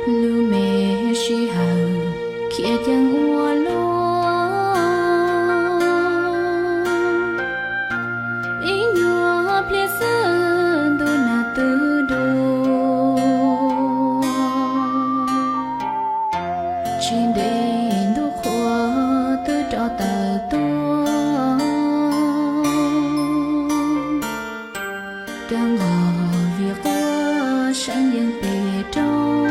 lưu mẹ si hờ kia chẳng ua lúa ý nhua ple sơn tôi là tư đồ trên đền đu khoa tư trọ tờ tua đang ngồi việc qua sáng dân bề trong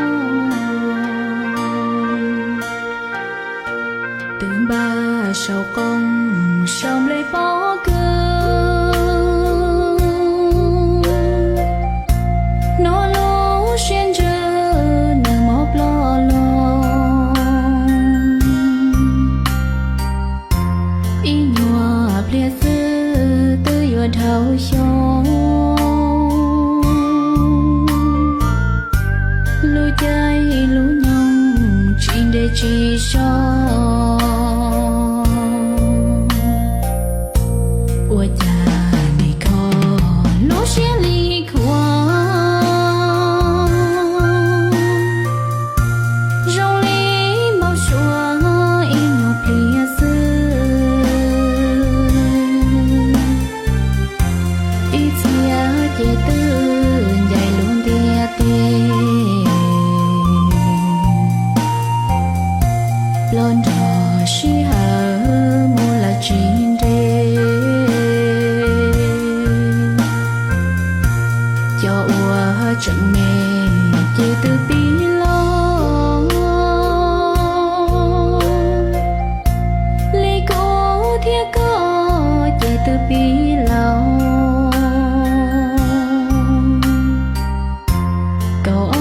tương ba sau công xong lấy bỏ cơn nó lố xuyên giờ nàng mọc lo lo ý nhòa ple sư tư yo thao xô lối trái lối nhông trên để chỉ cho ủa cha này có lối xe ly qua rong lý mau xóa em một lia sư ít chia chế tư dài luôn tia tia lon đò si hờ mua là chuyện đê cho ua chẳng mẹ chỉ từ bi lo lấy cố thiết có chỉ từ bi lo cầu